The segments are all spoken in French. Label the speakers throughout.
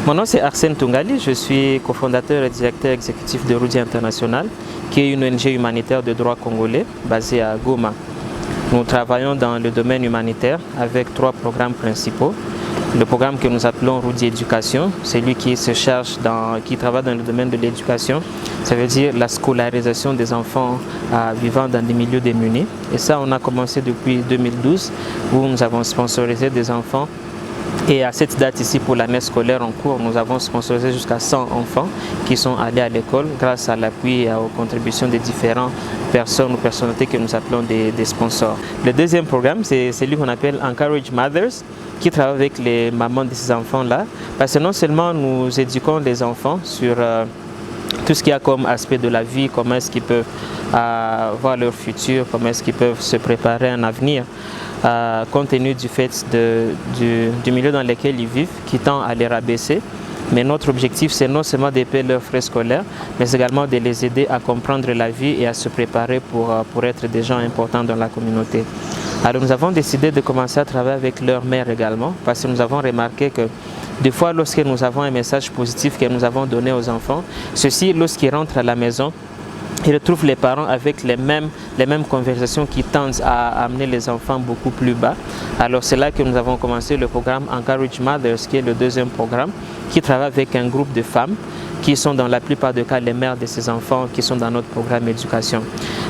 Speaker 1: Mon nom c'est Arsène Tungali, je suis cofondateur et directeur exécutif de Rudi International, qui est une ONG humanitaire de droit congolais basée à Goma. Nous travaillons dans le domaine humanitaire avec 3 programmes principaux. Le programme que nous appelons Rudi Éducation, c'est lui qui qui travaille dans le domaine de l'éducation. Ça veut dire la scolarisation des enfants vivant dans des milieux démunis. Et ça, on a commencé depuis 2012, où nous avons sponsorisé des enfants. Et à cette date ici, pour l'année scolaire en cours, nous avons sponsorisé jusqu'à 100 enfants qui sont allés à l'école grâce à l'appui et aux contributions des différentes personnes ou personnalités que nous appelons des sponsors. Le deuxième programme, c'est celui qu'on appelle Encourage Mothers, qui travaille avec les mamans de ces enfants-là. Parce que non seulement nous éduquons les enfants sur tout ce qu'il y a comme aspect de la vie, comment est-ce qu'ils peuvent voir leur futur, comment est-ce qu'ils peuvent se préparer à un avenir, compte tenu du fait du milieu dans lequel ils vivent, qui tend à les rabaisser. Mais notre objectif, c'est non seulement de payer leurs frais scolaires, mais également de les aider à comprendre la vie et à se préparer pour être des gens importants dans la communauté. Alors nous avons décidé de commencer à travailler avec leur mère également, parce que nous avons remarqué que des fois, lorsque nous avons un message positif que nous avons donné aux enfants, ceux-ci, lorsqu'ils rentrent à la maison, ils retrouvent les parents avec les mêmes conversations qui tendent à amener les enfants beaucoup plus bas. Alors c'est là que nous avons commencé le programme Encourage Mothers, qui est le deuxième programme, qui travaille avec un groupe de femmes qui sont dans la plupart des cas les mères de ces enfants qui sont dans notre programme éducation.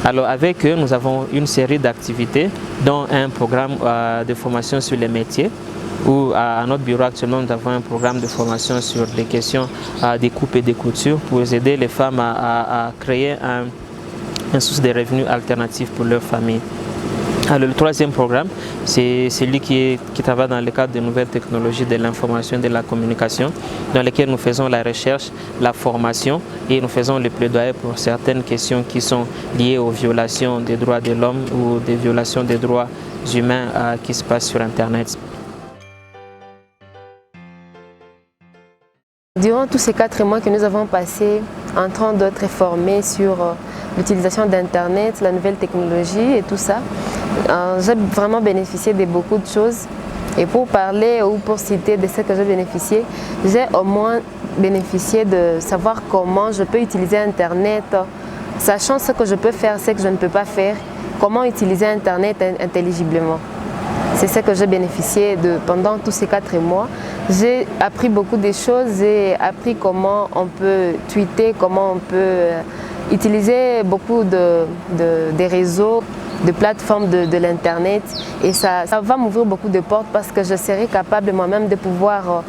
Speaker 1: Alors avec eux, nous avons une série d'activités, dont un programme de formation sur les métiers, où à notre bureau actuellement nous avons un programme de formation sur les questions des coupes et des coutures pour aider les femmes à créer une source de revenus alternatifs pour leur famille. Alors, le troisième programme, c'est celui qui travaille dans le cadre des nouvelles technologies de l'information et de la communication, dans lesquelles nous faisons la recherche, la formation et nous faisons le plaidoyer pour certaines questions qui sont liées aux violations des droits de l'homme ou des violations des droits humains qui se passent sur Internet.
Speaker 2: Durant tous ces 4 mois que nous avons passés en train d'être formés sur l'utilisation d'Internet, la nouvelle technologie et tout ça, j'ai vraiment bénéficié de beaucoup de choses. Et pour parler ou pour citer de ce que j'ai bénéficié, j'ai au moins bénéficié de savoir comment je peux utiliser Internet, sachant ce que je peux faire, ce que je ne peux pas faire, comment utiliser Internet intelligiblement. C'est ce que j'ai bénéficié de pendant tous ces 4 mois. J'ai appris beaucoup de choses, j'ai appris comment on peut tweeter, comment on peut utiliser beaucoup de réseaux, de plateformes de l'Internet. Et ça va m'ouvrir beaucoup de portes parce que je serai capable moi-même de pouvoir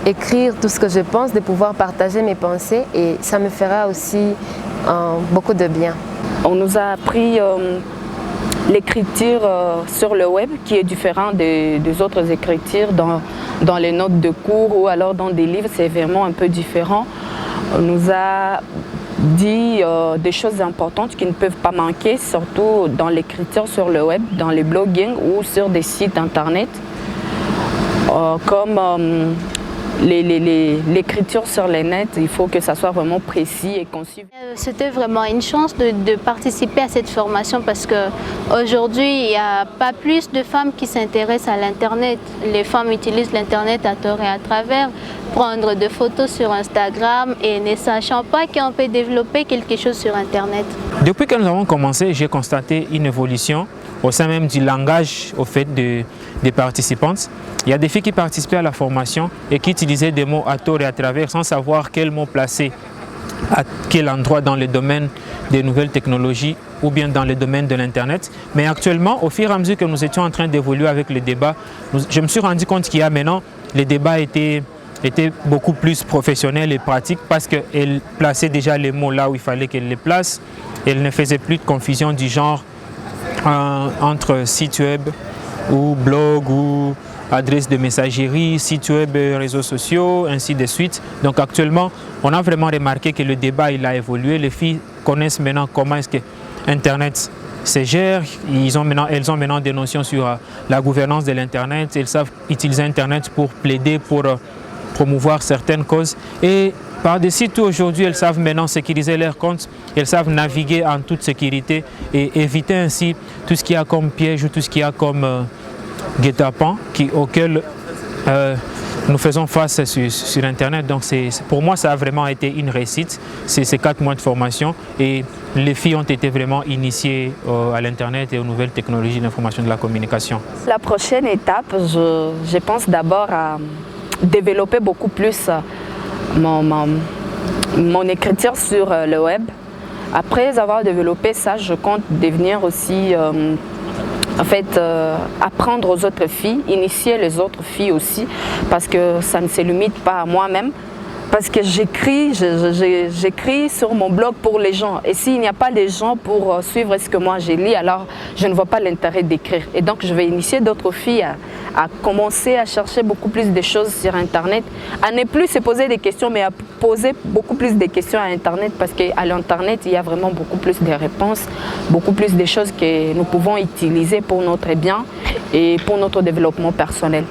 Speaker 2: écrire tout ce que je pense, de pouvoir partager mes pensées et ça me fera aussi beaucoup de bien.
Speaker 3: On nous a appris l'écriture sur le web qui est différent des autres écritures dans les notes de cours ou alors dans des livres, c'est vraiment un peu différent. On nous a dit des choses importantes qui ne peuvent pas manquer, surtout dans l'écriture sur le web, dans les blogging ou sur des sites internet, comme l'écriture sur les nets, il faut que ça soit vraiment précis et concis.
Speaker 4: C'était vraiment une chance de participer à cette formation parce qu'aujourd'hui, il n'y a pas plus de femmes qui s'intéressent à l'Internet. Les femmes utilisent l'Internet à tort et à travers, prendre des photos sur Instagram et ne sachant pas qu'on peut développer quelque chose sur Internet.
Speaker 5: Depuis que nous avons commencé, j'ai constaté une évolution au sein même du langage au fait des participantes. Il y a des filles qui participaient à la formation et qui utilisaient des mots à tort et à travers sans savoir quel mot placer à quel endroit dans le domaine des nouvelles technologies ou bien dans le domaine de l'Internet. Mais actuellement, au fur et à mesure que nous étions en train d'évoluer avec le débat, je me suis rendu compte qu'il y a maintenant, les débats étaient beaucoup plus professionnels et pratiques parce qu'elle plaçait déjà les mots là où il fallait qu'elle les place. Elle ne faisait plus de confusion du genre entre site web ou blog ou adresse de messagerie, site web, réseaux sociaux, ainsi de suite. Donc actuellement, on a vraiment remarqué que le débat il a évolué. Les filles connaissent maintenant comment est-ce que Internet se gère. Elles ont maintenant des notions sur la gouvernance de l'Internet. Elles savent utiliser Internet pour plaider, pour promouvoir certaines causes. Et par-dessus tout, aujourd'hui, elles savent maintenant sécuriser leurs comptes. Elles savent naviguer en toute sécurité et éviter ainsi tout ce qu'il y a comme piège ou tout ce qu'il y a comme guet-apens auquel nous faisons face sur Internet. Donc pour moi, ça a vraiment été une réussite, ces 4 mois de formation. Et les filles ont été vraiment initiées à l'Internet et aux nouvelles technologies de l'information et de la communication.
Speaker 3: La prochaine étape, je pense d'abord à développer beaucoup plus mon écriture sur le web. Après avoir développé ça, je compte devenir aussi, apprendre aux autres filles, initier les autres filles aussi, parce que ça ne se limite pas à moi-même. Parce que j'écris sur mon blog pour les gens. Et s'il n'y a pas les gens pour suivre ce que moi j'ai lu, alors je ne vois pas l'intérêt d'écrire. Et donc je vais initier d'autres filles à commencer à chercher beaucoup plus de choses sur Internet, à ne plus se poser des questions, mais à poser beaucoup plus de questions à Internet, parce qu'à l'Internet, il y a vraiment beaucoup plus de réponses, beaucoup plus de choses que nous pouvons utiliser pour notre bien et pour notre développement personnel.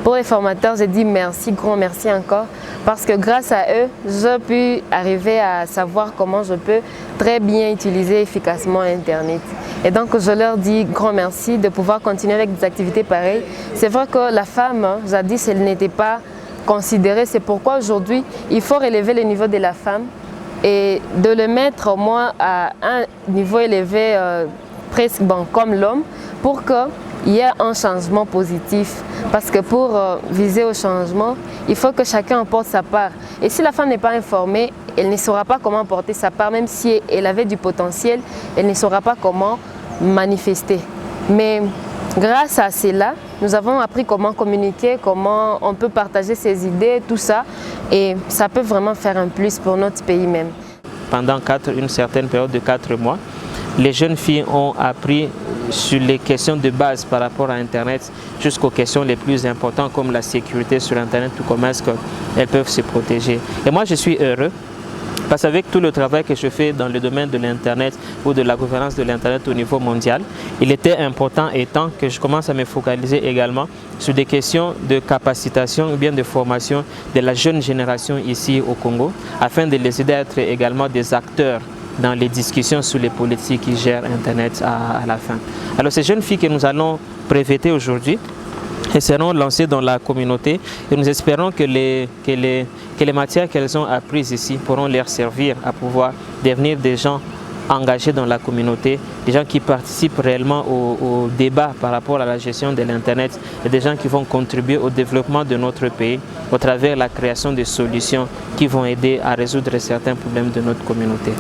Speaker 2: Pour les formateurs, je dis merci, grand merci encore, parce que grâce à eux, j'ai pu arriver à savoir comment je peux très bien utiliser efficacement Internet. Et donc, je leur dis grand merci de pouvoir continuer avec des activités pareilles. C'est vrai que la femme, jadis, elle n'était pas considérée. C'est pourquoi aujourd'hui, il faut relever le niveau de la femme et de le mettre au moins à un niveau élevé, presque comme l'homme, pour qu'il y ait un changement positif. Parce que pour viser au changement, il faut que chacun apporte sa part. Et si la femme n'est pas informée, elle ne saura pas comment apporter sa part, même si elle avait du potentiel, elle ne saura pas comment manifester. Mais grâce à cela, nous avons appris comment communiquer, comment on peut partager ses idées, tout ça. Et ça peut vraiment faire un plus pour notre pays même.
Speaker 1: Pendant une certaine période de 4 mois, les jeunes filles ont appris sur les questions de base par rapport à Internet jusqu'aux questions les plus importantes comme la sécurité sur Internet ou comment est-ce qu'elles peuvent se protéger. Et moi, je suis heureux parce qu'avec tout le travail que je fais dans le domaine de l'Internet ou de la gouvernance de l'Internet au niveau mondial, il était important et temps que je commence à me focaliser également sur des questions de capacitation ou bien de formation de la jeune génération ici au Congo afin de les aider à être également des acteurs dans les discussions sur les politiques qui gèrent Internet à la fin. Alors ces jeunes filles que nous allons breveter aujourd'hui, elles seront lancées dans la communauté et nous espérons que les matières qu'elles ont apprises ici pourront leur servir à pouvoir devenir des gens engagés dans la communauté, des gens qui participent réellement au débat par rapport à la gestion de l'Internet et des gens qui vont contribuer au développement de notre pays au travers de la création de solutions qui vont aider à résoudre certains problèmes de notre communauté.